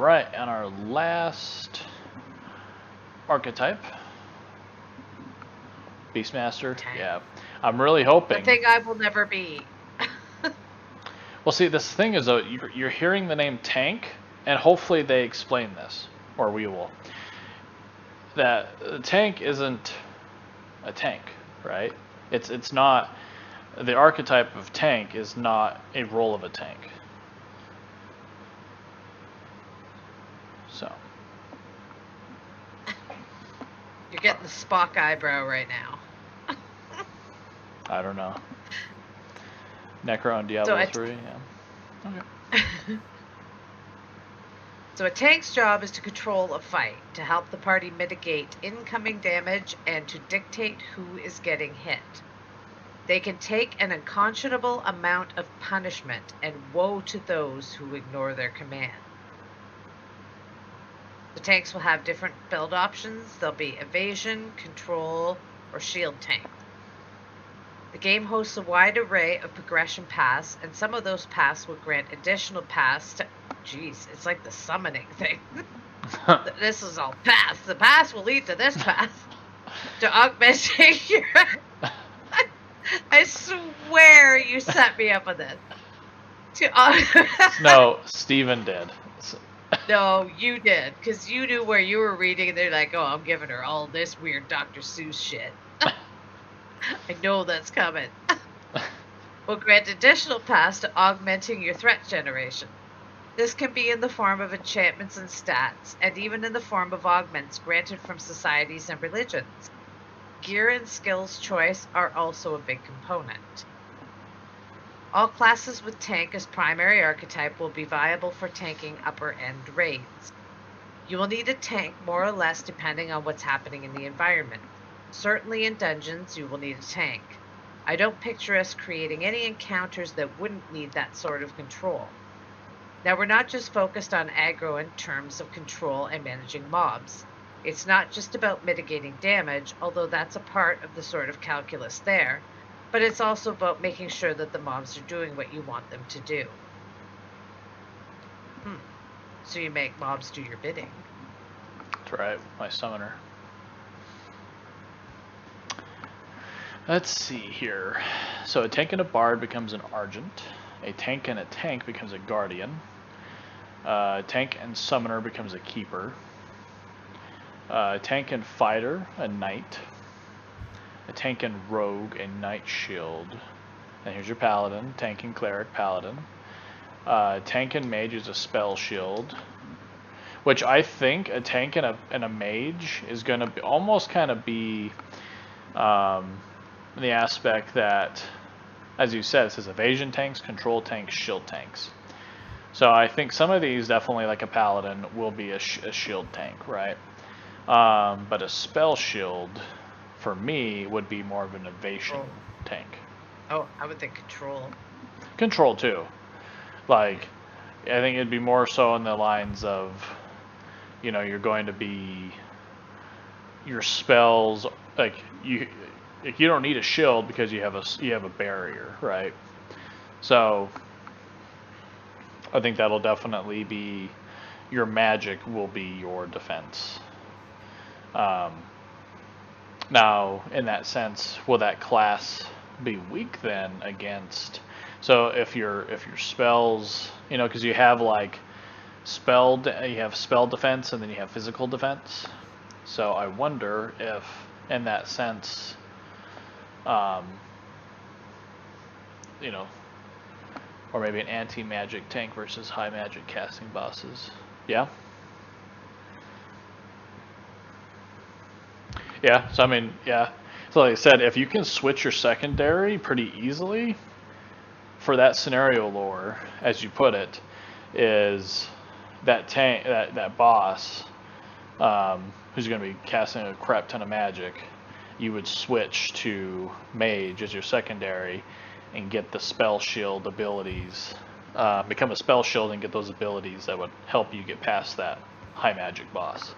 Alright, and our last archetype. Beastmaster. Tank. Yeah. I'm really hoping. The thing I will never be. Well, see, this thing is, you're hearing the name Tank, and hopefully they explain this, or we will. That the tank isn't a tank, right? It's not, the archetype of tank is not a role of a tank. So. You're getting the Spock eyebrow right now. I don't know. Necro and Diablo 3, yeah. Okay. So a tank's job is to control a fight, to help the party mitigate incoming damage, and to dictate who is getting hit. They can take an unconscionable amount of punishment, and woe to those who ignore their command. The tanks will have different build options. There'll be evasion, control, or shield tank. The game hosts a wide array of progression paths, and some of those paths will grant additional paths to... Jeez, it's like the summoning thing. This is all paths. The paths will lead to this path. To augmenting your... I swear you set me up on this. No, Steven did. No, you did, because you knew where you were reading, and they're like, oh, I'm giving her all this weird Dr. Seuss shit. I know that's coming. Will grant additional paths to augmenting your threat generation. This can be in the form of enchantments and stats, and even in the form of augments granted from societies and religions. Gear and skills choice are also a big component. All classes with tank as primary archetype will be viable for tanking upper end raids. You will need a tank more or less depending on what's happening in the environment. Certainly in dungeons, you will need a tank. I don't picture us creating any encounters that wouldn't need that sort of control. Now, we're not just focused on aggro in terms of control and managing mobs. It's not just about mitigating damage, although that's a part of the sort of calculus there, but it's also about making sure that the mobs are doing what you want them to do. So you make mobs do your bidding. That's right, my summoner. Let's see here. So a tank and a bard becomes an argent. A tank and a tank becomes a guardian. Tank and summoner becomes a keeper. Tank and fighter, a knight. A tank and rogue, a knight shield. And here's your paladin. Tank and cleric, paladin. Tank and mage is a spell shield. Which I think a tank and a mage is going to almost kind of be the aspect that, as you said, it says evasion tanks, control tanks, shield tanks. So I think some of these, definitely like a paladin, will be a shield tank, right? But a spell shield, for me, would be more of an evasion tank. Oh, I would think control. Control, too. Like, I think it'd be more so in the lines of, you know, you're going to be, your spells, like, you don't need a shield because you have a barrier, right? So I think that'll definitely be, your magic will be your defense. Now, in that sense, will that class be weak then against? So if your spells, you know, because you have like you have spell defense and then you have physical defense. So I wonder if, in that sense, you know, or maybe an anti-magic tank versus high magic casting bosses. Yeah? Yeah, so I mean, yeah. So like I said, if you can switch your secondary pretty easily for that scenario lore, as you put it, is that tank, that boss, who's going to be casting a crap ton of magic, you would switch to mage as your secondary and get the spell shield abilities, become a spell shield and get those abilities that would help you get past that high magic boss.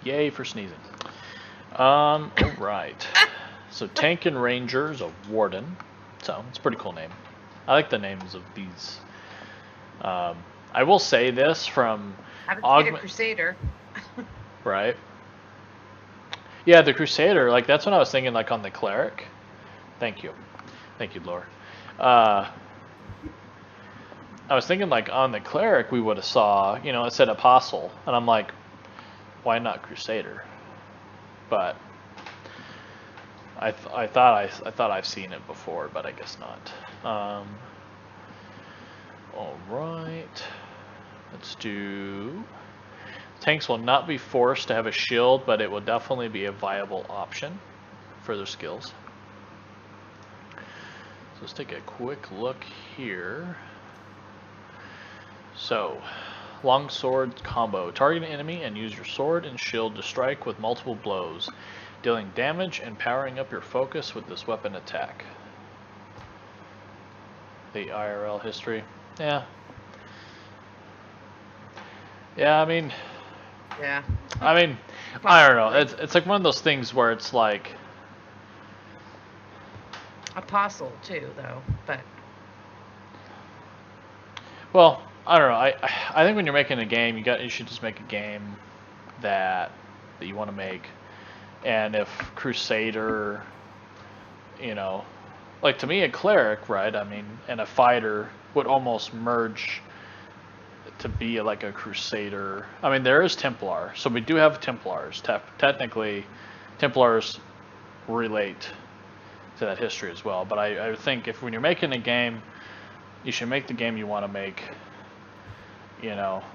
Yay for sneezing. Alright. So Tank and Ranger is a warden. So it's a pretty cool name. I like the names of these. I will say this from Haven't seen a Crusader. Right. Yeah, the Crusader, like that's what I was thinking, like on the Cleric. Thank you, Laura. I was thinking like on the Cleric we would have saw, it said Apostle, and I'm like, why not Crusader? But I thought I've seen it before, but I guess not. All right, let's do. Tanks will not be forced to have a shield, but it will definitely be a viable option for their skills. So let's take a quick look here. So, long sword combo. Target an enemy and use your sword and shield to strike with multiple blows, dealing damage and powering up your focus with this weapon attack. The IRL history. Yeah. Yeah, I mean, I don't know. It's like one of those things where it's like Apostle too, though. But well, I don't know. I think when you're making a game, you should just make a game that you want to make. And if Crusader, like to me a Cleric, right? I mean, and a fighter would almost merge to be like a Crusader. I mean, there is Templar, so we do have Templars. Technically, Templars relate to that history as well. But I think when you're making a game, you should make the game you want to make,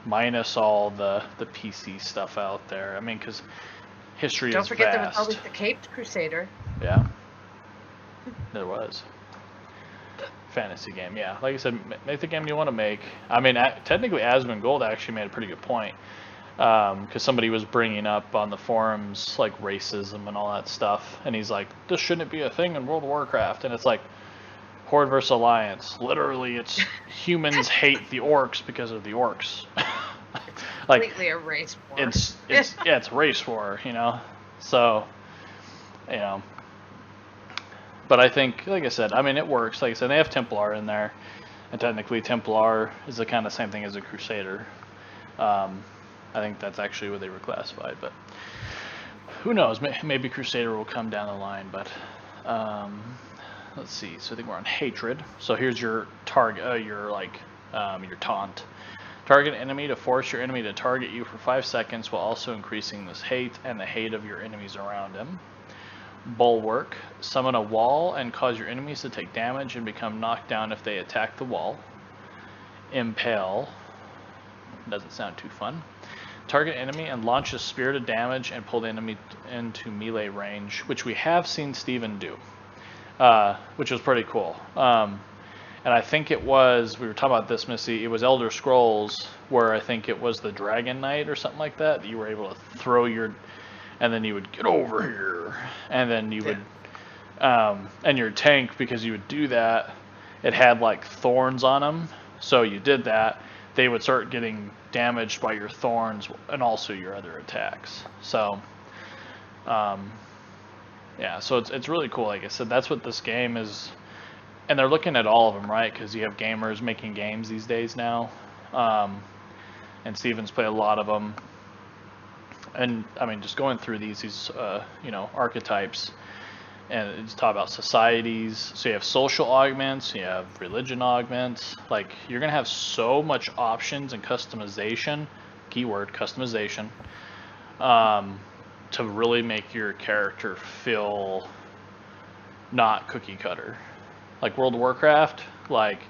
minus all the PC stuff out there. I mean, because history is vast. Don't forget there was always the Caped Crusader. Yeah, there was. Fantasy game, yeah. Like I said, make the game you want to make. I mean, technically, Asmongold actually made a pretty good point, because somebody was bringing up on the forums like racism and all that stuff, and he's like, "This shouldn't be a thing in World of Warcraft," and it's like, Horde versus Alliance. Literally, it's humans hate the orcs because of the orcs. Like, completely a race war. It's race war, So, But I think, like I said, I mean, it works. Like I said, they have Templar in there, and technically Templar is the kind of same thing as a Crusader. I think that's actually what they were classified, but who knows? Maybe Crusader will come down the line, but let's see. So I think we're on Hatred. So here's your target, your taunt. Target an enemy to force your enemy to target you for 5 seconds while also increasing this hate and the hate of your enemies around him. Bulwark. Summon a wall and cause your enemies to take damage and become knocked down if they attack the wall. Impale. Doesn't sound too fun. Target enemy and launch a spirit of damage and pull the enemy into melee range, which we have seen Steven do, which was pretty cool. And I think we were talking about this, Missy, it was Elder Scrolls, where I think it was the Dragon Knight or something like that you were able to throw and then you would get over here, and then you would, and your tank, because you would do that, it had like thorns on them, so you did that, they would start getting damaged by your thorns and also your other attacks. So, yeah, so it's really cool. Like I said, that's what this game is, and they're looking at all of them, right? Because you have gamers making games these days now, and Steven's played a lot of them. And I mean, just going through these archetypes, and it's talk about societies. So you have social augments, you have religion augments. Like, you're gonna have so much options and customization, keyword customization, to really make your character feel not cookie cutter. Like World of Warcraft, like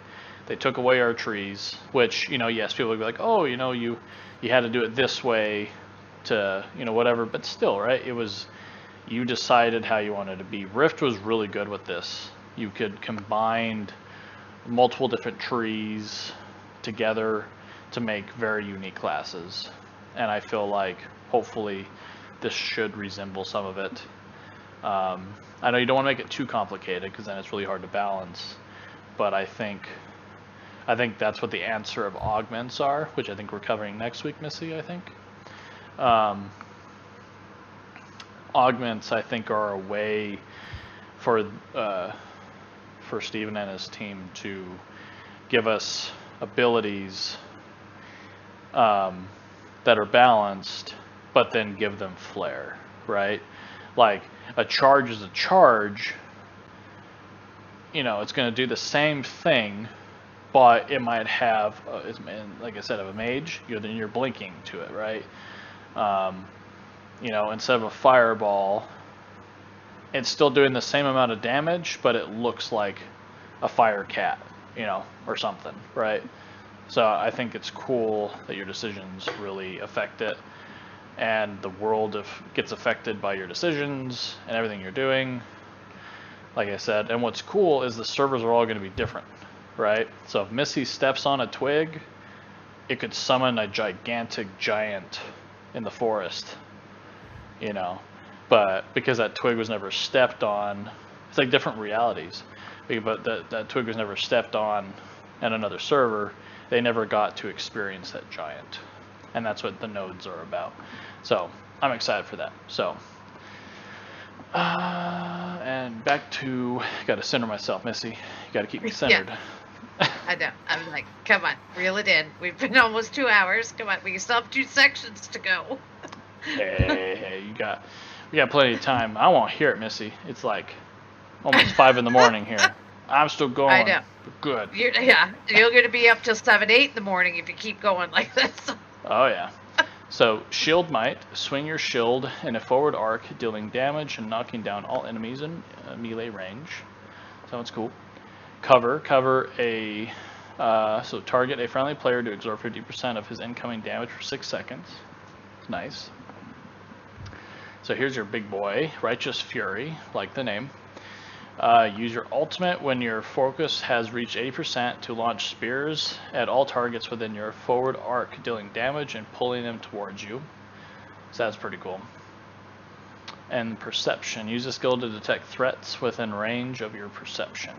they took away our trees, which, yes, people would be like, oh, you had to do it this way to, whatever, but still, right? It was, you decided how you wanted to be. Rift was really good with this. You could combine multiple different trees together to make very unique classes. And I feel like, hopefully, this should resemble some of it. I know you don't want to make it too complicated, because then it's really hard to balance. But I think that's what the answer of augments are, which I think we're covering next week, Missy, I think. Augments, I think, are a way for Steven and his team to give us abilities that are balanced, but then give them flair, right? Like a charge is a charge. It's going to do the same thing, but it might have, like I said, of a mage, then you're blinking to it, right? Instead of a fireball, it's still doing the same amount of damage, but it looks like a fire cat, or something, right? So I think it's cool that your decisions really affect it, and the world gets affected by your decisions and everything you're doing, like I said. And what's cool is the servers are all going to be different, right? So if Missy steps on a twig, it could summon a gigantic giant in the forest, but because that twig was never stepped on, it's like different realities. But that twig was never stepped on in another server, they never got to experience that giant. And that's what the nodes are about. So I'm excited for that. So and back to, gotta center myself, Missy. You gotta keep me centered. Yeah. I know. I'm like, come on, reel it in. We've been almost 2 hours. Come on, we still have 2 sections to go. Hey, we got plenty of time. I won't hear it, Missy. It's like almost 5 in the morning here. I'm still going. I know. Good. You're going to be up till 7, 8 in the morning if you keep going like this. Oh yeah. So shield might, swing your shield in a forward arc, dealing damage and knocking down all enemies in melee range. Sounds cool. Cover a so target a friendly player to absorb 50% of his incoming damage for 6 seconds. It's nice. So here's your big boy, Righteous Fury, like the name. Use your ultimate when your focus has reached 80% to launch spears at all targets within your forward arc, dealing damage and pulling them towards you. So that's pretty cool. And Perception. Use the skill to detect threats within range of your perception.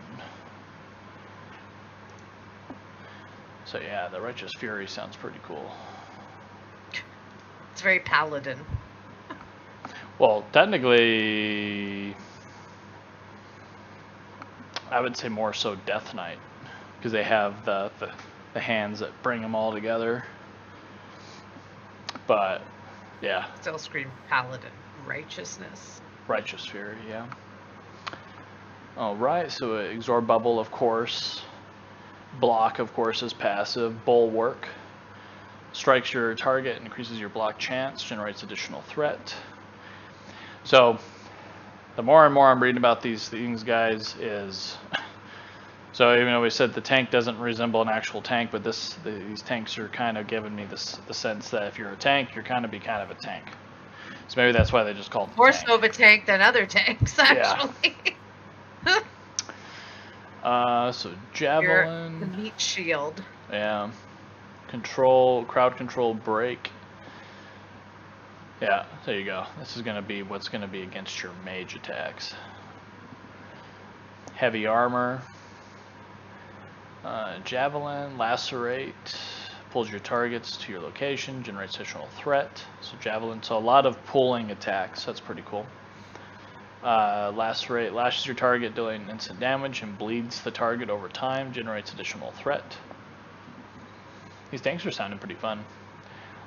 So yeah, the Righteous Fury sounds pretty cool. It's very paladin. Well, technically, I would say more so Death Knight, because they have the hands that bring them all together. But yeah, still scream paladin. Righteousness. Righteous Fury, yeah. All right, so Exorb Bubble, of course. Block, of course, is passive. Bulwark strikes your target, increases your block chance, generates additional threat. So the more and more I'm reading about these things, guys, is so even though we said the tank doesn't resemble an actual tank, but these tanks are kind of giving me the sense that if you're a tank, you're kind of a tank. So maybe that's why they just called it more so of a tank than other tanks, actually. Yeah. So javelin. The meat shield. Yeah. Crowd control, break. Yeah, there you go. This is going to be what's going to be against your mage attacks. Heavy armor. Javelin, lacerate, pulls your targets to your location, generates additional threat. So javelin, so a lot of pulling attacks. That's pretty cool. Lacerate, lashes your target, dealing instant damage, and bleeds the target over time, generates additional threat. These tanks are sounding pretty fun.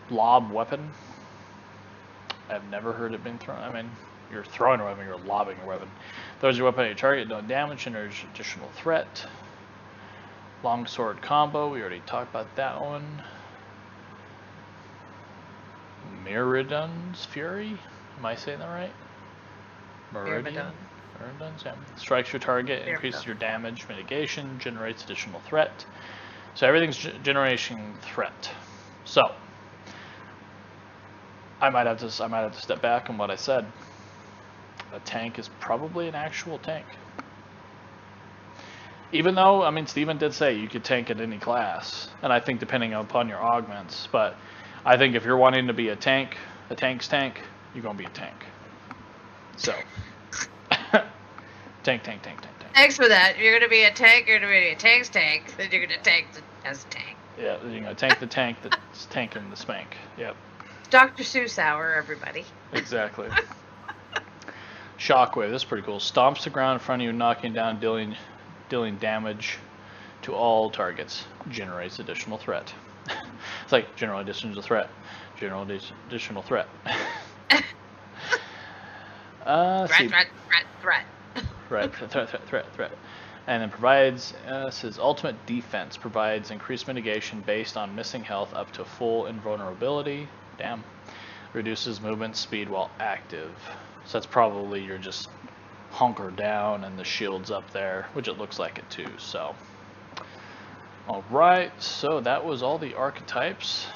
Lob weapon. I've never heard it being thrown. I mean, you're throwing a weapon, you're lobbing a weapon. Throws your weapon at your target, doing damage, generates additional threat. Longsword combo, we already talked about that one. Myrmidon's Fury, am I saying that right? Myrmidon, yeah. Strikes your target, increases your damage, mitigation, generates additional threat. So everything's generation threat. So I might have to step back on what I said. A tank is probably an actual tank. Even though, I mean, Steven did say you could tank at any class, and I think depending upon your augments, but I think if you're wanting to be a tank's tank, you're going to be a tank. So, tank. Thanks for that. If you're going to be a tank, you're going to be a tank's tank, then you're going to tank as a tank. Yeah, you're going to tank the tank that's tanking the spank. Yep. Dr. Seuss hour, everybody. Exactly. Shockwave, this is pretty cool. Stomps the ground in front of you, knocking down, dealing damage to to all targets. Generates additional threat. It's like general additional threat. General additional threat. Threat. And then provides, says ultimate defense. Provides increased mitigation based on missing health up to full invulnerability. Damn. Reduces movement speed while active. So that's probably you're just hunker down and the shield's up there, which it looks like it too. So, alright, so that was all the archetypes.